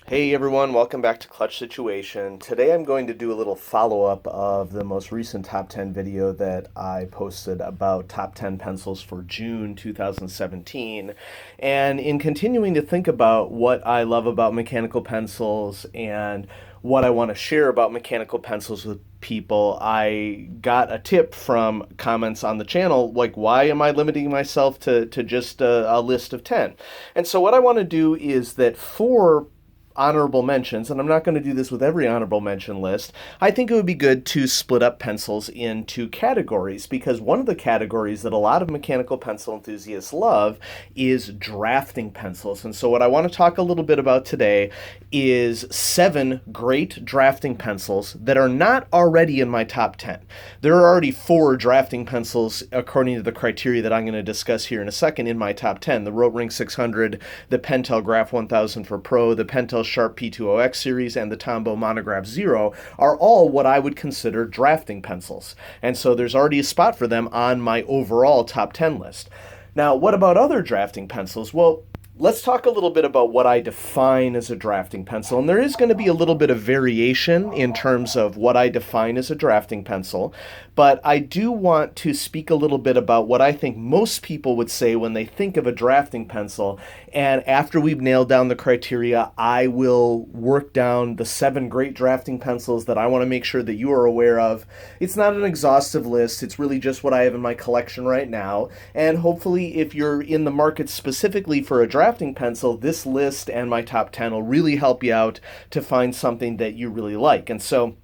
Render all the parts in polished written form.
Hey everyone, welcome back to Clutch Situation. Today I'm going to do a little follow-up of the most recent top 10 video that I posted about top 10 pencils for June 2017. And in continuing to think about what I love about mechanical pencils and what I want to share about mechanical pencils with people, I got a tip from comments on the channel, like, why am I limiting myself to just a list of 10? And so what I want to do is that for honorable mentions, and I'm not going to do this with every honorable mention list, I think it would be good to split up pencils into categories, because one of the categories that a lot of mechanical pencil enthusiasts love is drafting pencils. And so what I want to talk a little bit about today is 7 great drafting pencils that are not already in my top 10. There are already 4 drafting pencils, according to the criteria that I'm going to discuss here in a second, in my top 10. The Rotring 600, the Pentel Graph 1000 for Pro, the Pentel Sharp P20X series, and the Tombow Monograph Zero are all what I would consider drafting pencils. And so there's already a spot for them on my overall top 10 list. Now, what about other drafting pencils? Well, let's talk a little bit about what I define as a drafting pencil. And there is going to be a little bit of variation in terms of what I define as a drafting pencil. But I do want to speak a little bit about what I think most people would say when they think of a drafting pencil. And after we've nailed down the criteria, I will work down the 7 great drafting pencils that I want to make sure that you are aware of. It's not an exhaustive list. It's really just what I have in my collection right now. And hopefully, if you're in the market specifically for a drafting pencil, this list and my top 10 will really help you out to find something that you really like. And so,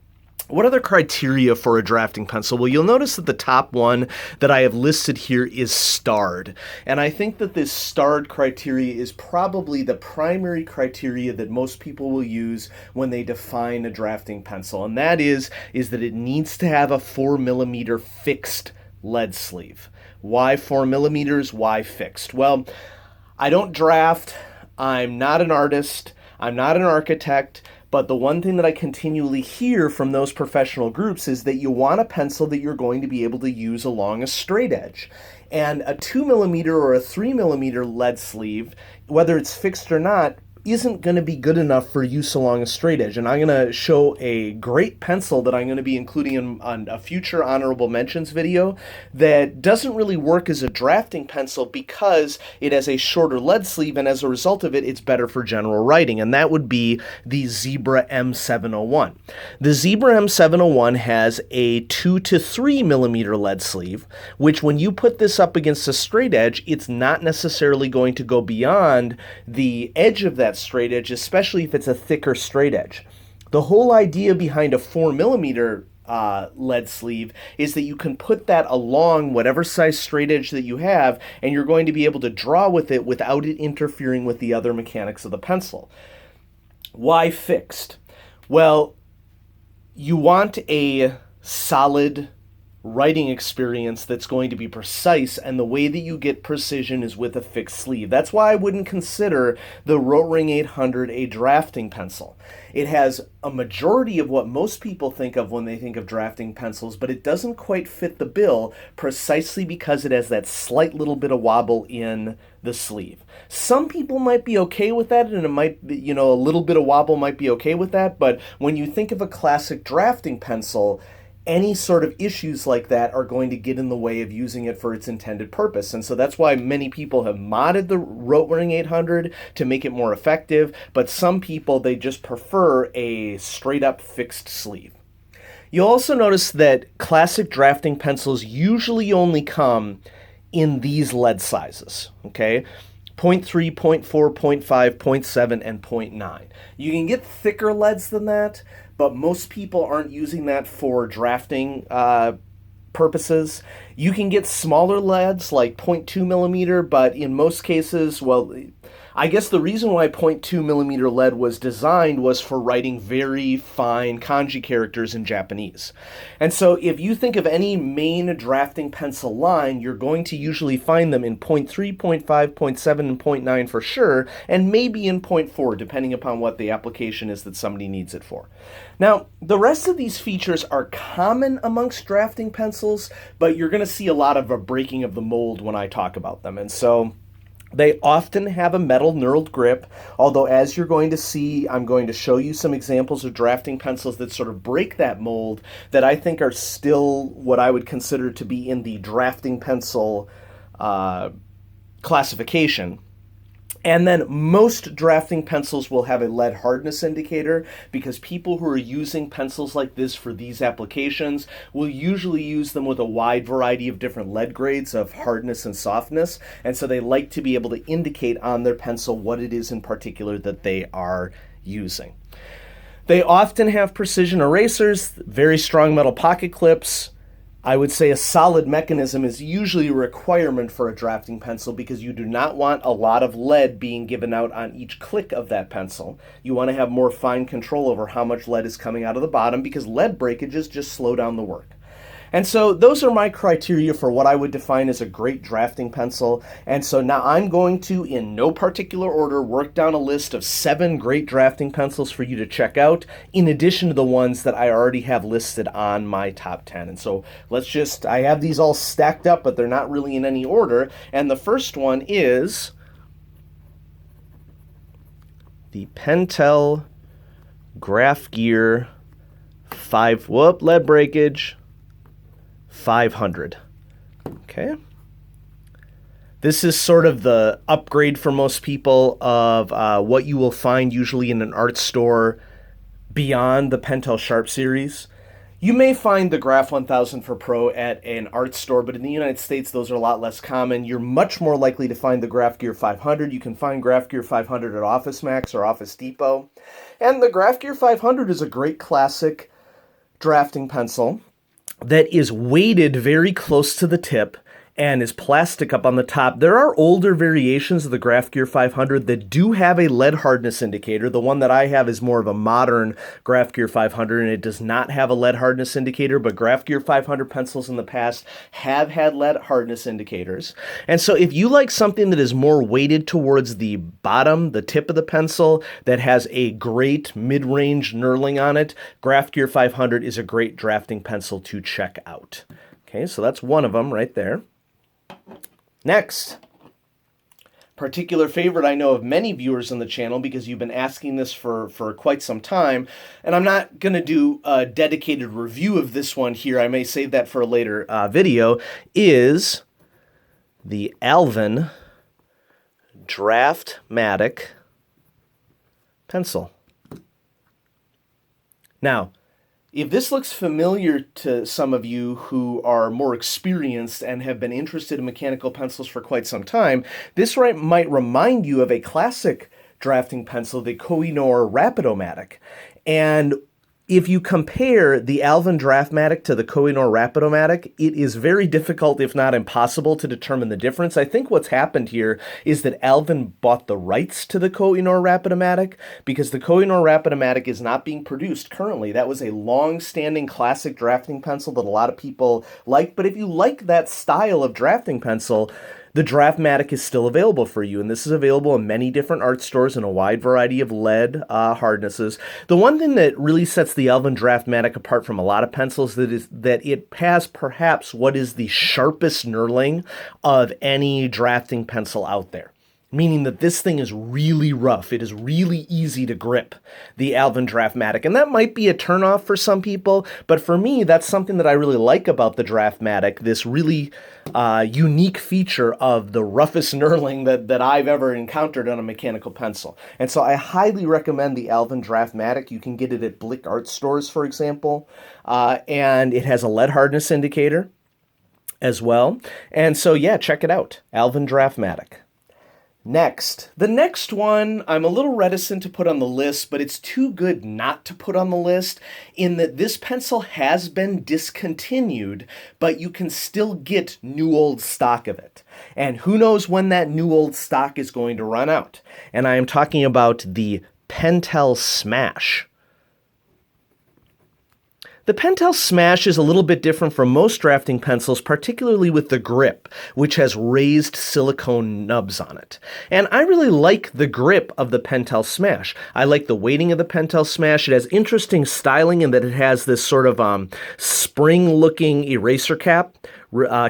what are the criteria for a drafting pencil? Well, you'll notice that the top one that I have listed here is starred. And I think that this starred criteria is probably the primary criteria that most people will use when they define a drafting pencil. And that is that it needs to have a 4mm fixed lead sleeve. Why 4mm? Why fixed? Well, I don't draft. I'm not an artist. I'm not an architect. But the one thing that I continually hear from those professional groups is that you want a pencil that you're going to be able to use along a straight edge. And a 2mm or a 3mm lead sleeve, whether it's fixed or not, isn't going to be good enough for use along a straight edge. And I'm going to show a great pencil that I'm going to be including on a future honorable mentions video that doesn't really work as a drafting pencil because it has a shorter lead sleeve, and as a result of it, it's better for general writing, and that would be the Zebra M701. The Zebra M701 has a 2 to 3mm lead sleeve, which when you put this up against a straight edge, it's not necessarily going to go beyond the edge of that straight edge, especially if it's a thicker straight edge. The whole idea behind a 4mm lead sleeve is that you can put that along whatever size straight edge that you have, and you're going to be able to draw with it without it interfering with the other mechanics of the pencil. Why fixed? Well, you want a solid writing experience that's going to be precise, and the way that you get precision is with a fixed sleeve. That's why I wouldn't consider the Rotring 800 a drafting pencil. It has a majority of what most people think of when they think of drafting pencils, but it doesn't quite fit the bill precisely because it has that slight little bit of wobble in the sleeve. Some people might be okay with that, and it might be, a little bit of wobble might be okay with that, but when you think of a classic drafting pencil, any sort of issues like that are going to get in the way of using it for its intended purpose. And so that's why many people have modded the Rotring 800 to make it more effective, but some people, they just prefer a straight up fixed sleeve. You'll also notice that classic drafting pencils usually only come in these lead sizes, okay? 0.3, 0.4, 0.5, 0.7, and 0.9. You can get thicker leads than that, but most people aren't using that for drafting purposes. You can get smaller leads like 0.2mm, but in most cases, well, I guess the reason why 0.2mm lead was designed was for writing very fine kanji characters in Japanese. And so if you think of any main drafting pencil line, you're going to usually find them in 0.3, 0.5, 0.7, and 0.9 for sure, and maybe in 0.4, depending upon what the application is that somebody needs it for. Now, the rest of these features are common amongst drafting pencils, but you're going to see a lot of a breaking of the mold when I talk about them. And so They often have a metal knurled grip, although as you're going to see, I'm going to show you some examples of drafting pencils that sort of break that mold that I think are still what I would consider to be in the drafting pencil classification. And then most drafting pencils will have a lead hardness indicator because people who are using pencils like this for these applications will usually use them with a wide variety of different lead grades of hardness and softness. And so they like to be able to indicate on their pencil what it is in particular that they are using. They often have precision erasers, very strong metal pocket clips. I would say a solid mechanism is usually a requirement for a drafting pencil because you do not want a lot of lead being given out on each click of that pencil. You want to have more fine control over how much lead is coming out of the bottom because lead breakages just slow down the work. And so those are my criteria for what I would define as a great drafting pencil. And so now I'm going to, in no particular order, work down a list of 7 great drafting pencils for you to check out, in addition to the ones that I already have listed on my top 10. And so I have these all stacked up, but they're not really in any order. And the first one is the Pentel Graph Gear lead breakage 500. Okay. This is sort of the upgrade for most people of what you will find usually in an art store beyond the Pentel Sharp series. You may find the Graph 1000 for Pro at an art store, but in the United States, those are a lot less common. You're much more likely to find the Graph Gear 500. You can find Graph Gear 500 at Office Max or Office Depot. And the Graph Gear 500 is a great classic drafting pencil that is weighted very close to the tip and is plastic up on the top. There are older variations of the Graph Gear 500 that do have a lead hardness indicator. The one that I have is more of a modern Graph Gear 500, and it does not have a lead hardness indicator, but Graph Gear 500 pencils in the past have had lead hardness indicators. And so if you like something that is more weighted towards the bottom, the tip of the pencil, that has a great mid-range knurling on it, Graph Gear 500 is a great drafting pencil to check out. Okay, so that's one of them right there. Next, particular favorite I know of many viewers on the channel because you've been asking this for quite some time, and I'm not going to do a dedicated review of this one here. I may save that for a later video, is the Alvin DraftMatic pencil. Now, if this looks familiar to some of you who are more experienced and have been interested in mechanical pencils for quite some time, this might remind you of a classic drafting pencil, the Koh-i-Noor Rapidomatic. And if you compare the Alvin DraftMatic to the Koh-i-Noor Rapidomatic, it is very difficult, if not impossible, to determine the difference. I think what's happened here is that Alvin bought the rights to the Koh-i-Noor Rapidomatic because the Koh-i-Noor Rapidomatic is not being produced currently. That was a long-standing classic drafting pencil that a lot of people like. But if you like that style of drafting pencil, the DraftMatic is still available for you, and this is available in many different art stores in a wide variety of lead hardnesses. The one thing that really sets the Alvin DraftMatic apart from a lot of pencils is that it has perhaps what is the sharpest knurling of any drafting pencil out there. Meaning that this thing is really rough. It is really easy to grip, the Alvin DraftMatic. And that might be a turnoff for some people, but for me, that's something that I really like about the DraftMatic, this really unique feature of the roughest knurling that I've ever encountered on a mechanical pencil. And so I highly recommend the Alvin DraftMatic. You can get it at Blick art stores, for example, and it has a lead hardness indicator as well. And so, yeah, check it out, Alvin DraftMatic. Next, the next one I'm a little reticent to put on the list, but it's too good not to put on the list in that this pencil has been discontinued, but you can still get new old stock of it. And who knows when that new old stock is going to run out. And I am talking about the Pentel Smash. The Pentel Smash is a little bit different from most drafting pencils, particularly with the grip, which has raised silicone nubs on it. And I really like the grip of the Pentel Smash. I like the weighting of the Pentel Smash. It has interesting styling in that it has this sort of spring-looking eraser cap,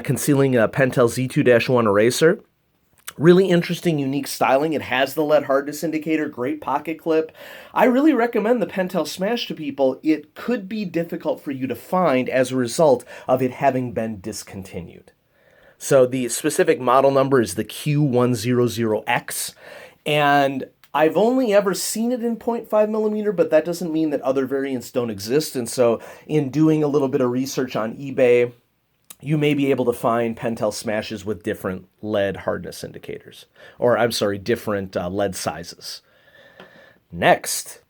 concealing a Pentel Z2-1 eraser. Really interesting, unique styling. It has the lead hardness indicator, great pocket clip. I really recommend the Pentel Smash to people. It could be difficult for you to find as a result of it having been discontinued. So the specific model number is the Q100X, and I've only ever seen it in 0.5 millimeter, but that doesn't mean that other variants don't exist. And so in doing a little bit of research on eBay, you may be able to find Pentel Smashes with different lead hardness indicators, or I'm sorry, different lead sizes. Next,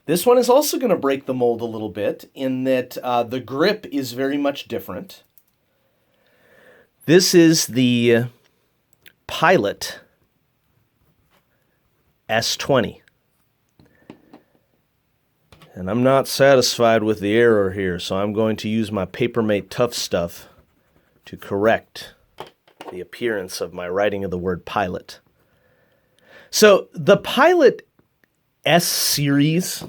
this one is also going to break the mold a little bit in that the grip is very much different. This is the Pilot S20. And I'm not satisfied with the error here, so I'm going to use my Papermate Tough Stuff to correct the appearance of my writing of the word pilot. So the Pilot S series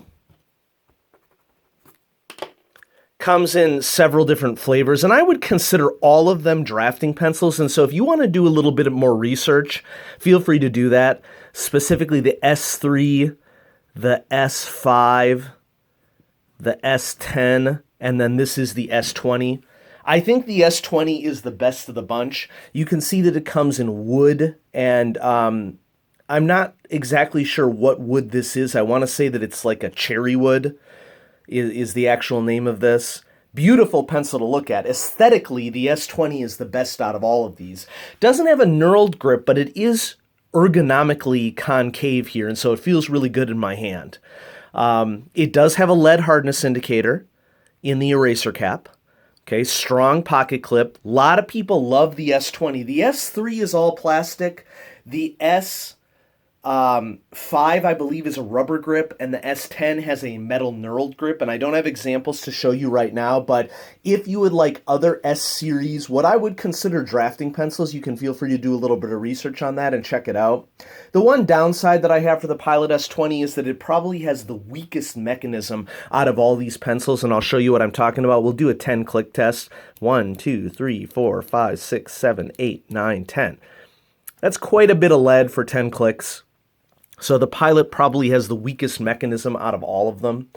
comes in several different flavors, and I would consider all of them drafting pencils. And so if you want to do a little bit more research, feel free to do that. Specifically the S3, the S5, the S10, and then this is the S20. I think the S20 is the best of the bunch. You can see that it comes in wood, and I'm not exactly sure what wood this is. I want to say that it's like a cherry wood is the actual name of this. Beautiful pencil to look at. Aesthetically, the S20 is the best out of all of these. Doesn't have a knurled grip, but it is ergonomically concave here, and so it feels really good in my hand. It does have a lead hardness indicator in the eraser cap. Okay, strong pocket clip. A lot of people love the S20. The S3 is all plastic. The S5, I believe, is a rubber grip, and the S10 has a metal knurled grip, and I don't have examples to show you right now, but if you would like other S series, what I would consider drafting pencils, you can feel free to do a little bit of research on that and check it out. The one downside that I have for the Pilot S20 is that it probably has the weakest mechanism out of all these pencils, and I'll show you what I'm talking about. We'll do a 10-click test. 1, 2, 3, 4, 5, 6, 7, 8, 9, 10. That's quite a bit of lead for 10 clicks. So the Pilot probably has the weakest mechanism out of all of them.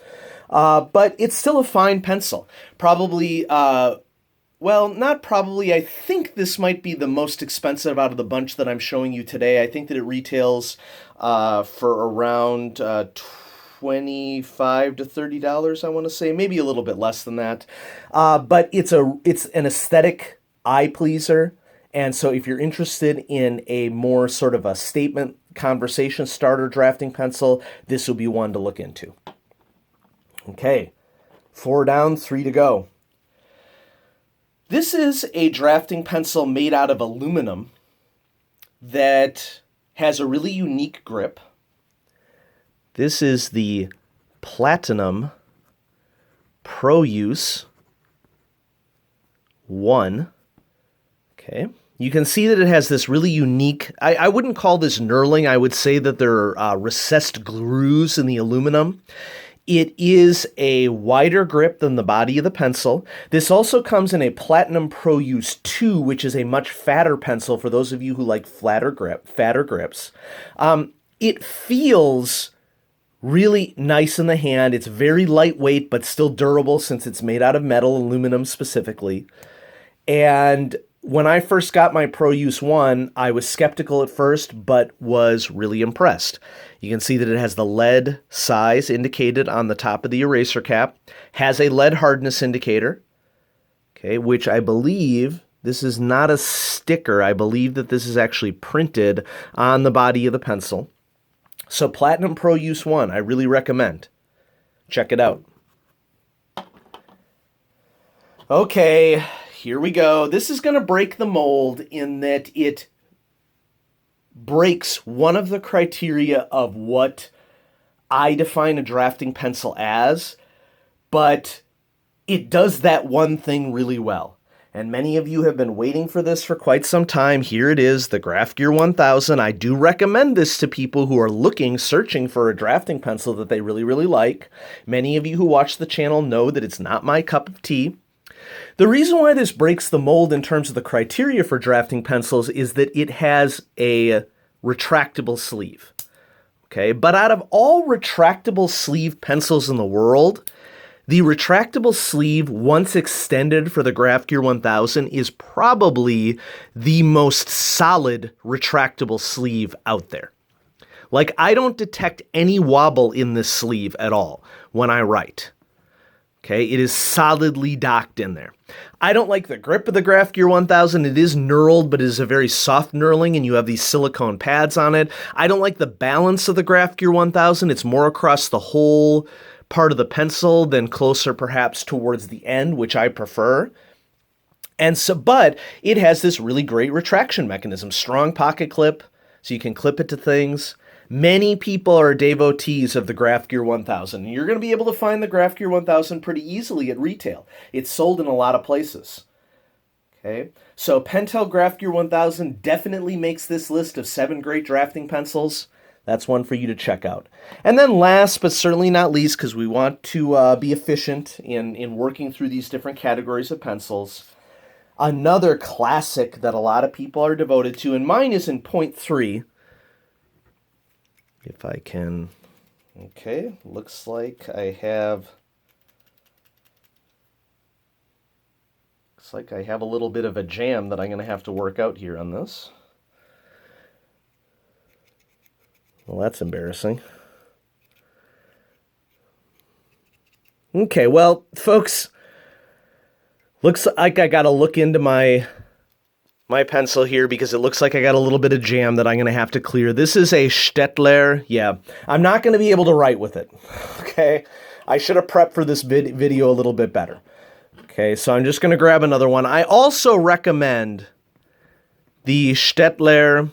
But it's still a fine pencil. Probably, well, not probably. I think this might be the most expensive out of the bunch that I'm showing you today. I think that it retails for around $25 to $30, I want to say. Maybe a little bit less than that. But it's an aesthetic eye pleaser. And so if you're interested in a more sort of a statement conversation starter drafting pencil, this will be one to look into. Okay, 4 down, 3 to go. This is a drafting pencil made out of aluminum that has a really unique grip. This is the Platinum Pro Use 1. Okay. You can see that it has this really unique, I wouldn't call this knurling, I would say that there are recessed grooves in the aluminum. It is a wider grip than the body of the pencil. This also comes in a Platinum Pro Use 2, which is a much fatter pencil for those of you who like fatter grips. It feels really nice in the hand. It's very lightweight, but still durable since it's made out of metal, aluminum specifically. And when I first got my Pro Use 1, I was skeptical at first, but was really impressed. You can see that it has the lead size indicated on the top of the eraser cap, has a lead hardness indicator, okay, which I believe, this is not a sticker, I believe that this is actually printed on the body of the pencil. So Platinum Pro Use 1, I really recommend. Check it out. Okay. Here we go. This is going to break the mold in that it breaks one of the criteria of what I define a drafting pencil as, but it does that one thing really well. And many of you have been waiting for this for quite some time. Here it is, the Graph Gear 1000. I do recommend this to people who are searching for a drafting pencil that they really, really like. Many of you who watch the channel know that it's not my cup of tea. The reason why this breaks the mold in terms of the criteria for drafting pencils is that it has a retractable sleeve. Okay, but out of all retractable sleeve pencils in the world, the retractable sleeve, once extended for the Graph Gear 1000, is probably the most solid retractable sleeve out there. Like, I don't detect any wobble in this sleeve at all when I write. Okay, it is solidly docked in there. I don't like the grip of the Graph Gear 1000. It is knurled, but it is a very soft knurling, and you have these silicone pads on it. I don't like the balance of the Graph Gear 1000. It's more across the whole part of the pencil than closer perhaps towards the end, which I prefer. And so, but it has this really great retraction mechanism, strong pocket clip, so you can clip it to things. Many people are devotees of the Graph Gear 1000. You're going to be able to find the Graph Gear 1000 pretty easily at retail. It's sold in a lot of places. Okay, so Pentel Graph Gear 1000 definitely makes this list of 7 great drafting pencils. That's one for you to check out. And then last, but certainly not least, because we want to be efficient in working through these different categories of pencils, another classic that a lot of people are devoted to, and mine is in point 3. If I can, okay, looks like I have a little bit of a jam that I'm going to have to work out here on this. Well, that's embarrassing. Okay, well, folks, looks like I got to look into my pencil here because it looks like I got a little bit of jam that I'm going to have to clear. This is a Stettler. Yeah, I'm not going to be able to write with it. Okay, I should have prepped for this video a little bit better. Okay, so I'm just going to grab another one. I also recommend the Stettler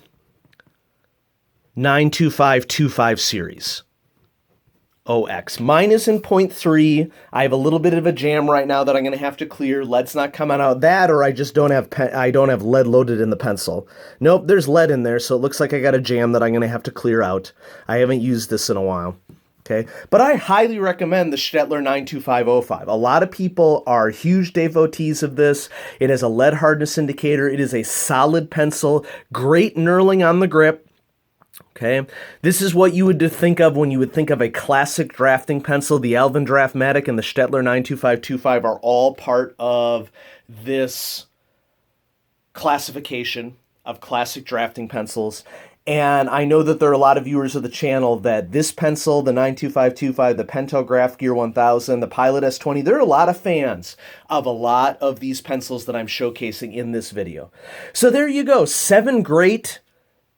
92525 series. OX. Mine is in point 3. I have a little bit of a jam right now that I'm going to have to clear. Lead's not coming out that, or I just don't have lead loaded in the pencil. Nope, there's lead in there, so it looks like I got a jam that I'm going to have to clear out. I haven't used this in a while. Okay, but I highly recommend the Stettler 92505. A lot of people are huge devotees of this. It has a lead hardness indicator. It is a solid pencil, great knurling on the grip. Okay, this is what you would think of when you would think of a classic drafting pencil. The Alvin DraftMatic and the Stettler 92525 are all part of this classification of classic drafting pencils. And I know that there are a lot of viewers of the channel that this pencil, the 92525, the Pentel Graph Gear 1000, the Pilot S20, there are a lot of fans of a lot of these pencils that I'm showcasing in this video. So there you go, 7 great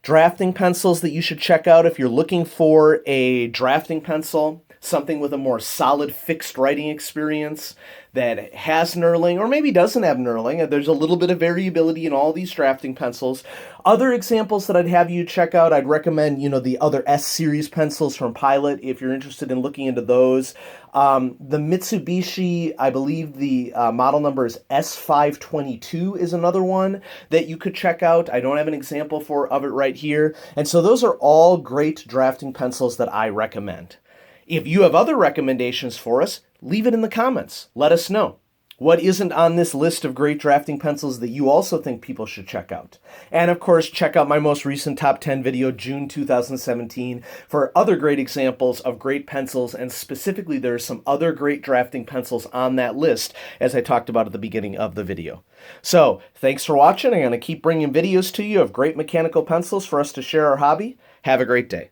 drafting pencils that you should check out if you're looking for a drafting pencil, something with a more solid fixed writing experience that has knurling or maybe doesn't have knurling. There's a little bit of variability in all these drafting pencils. Other examples that I'd have you check out, I'd recommend, the other S-series pencils from Pilot if you're interested in looking into those. The Mitsubishi, I believe the model number is S522 is another one that you could check out. I don't have an example of it right here. And so those are all great drafting pencils that I recommend. If you have other recommendations for us, leave it in the comments. Let us know. What isn't on this list of great drafting pencils that you also think people should check out? And of course, check out my most recent top 10 video, June 2017, for other great examples of great pencils, and specifically there are some other great drafting pencils on that list, as I talked about at the beginning of the video. So, thanks for watching. I'm going to keep bringing videos to you of great mechanical pencils for us to share our hobby. Have a great day.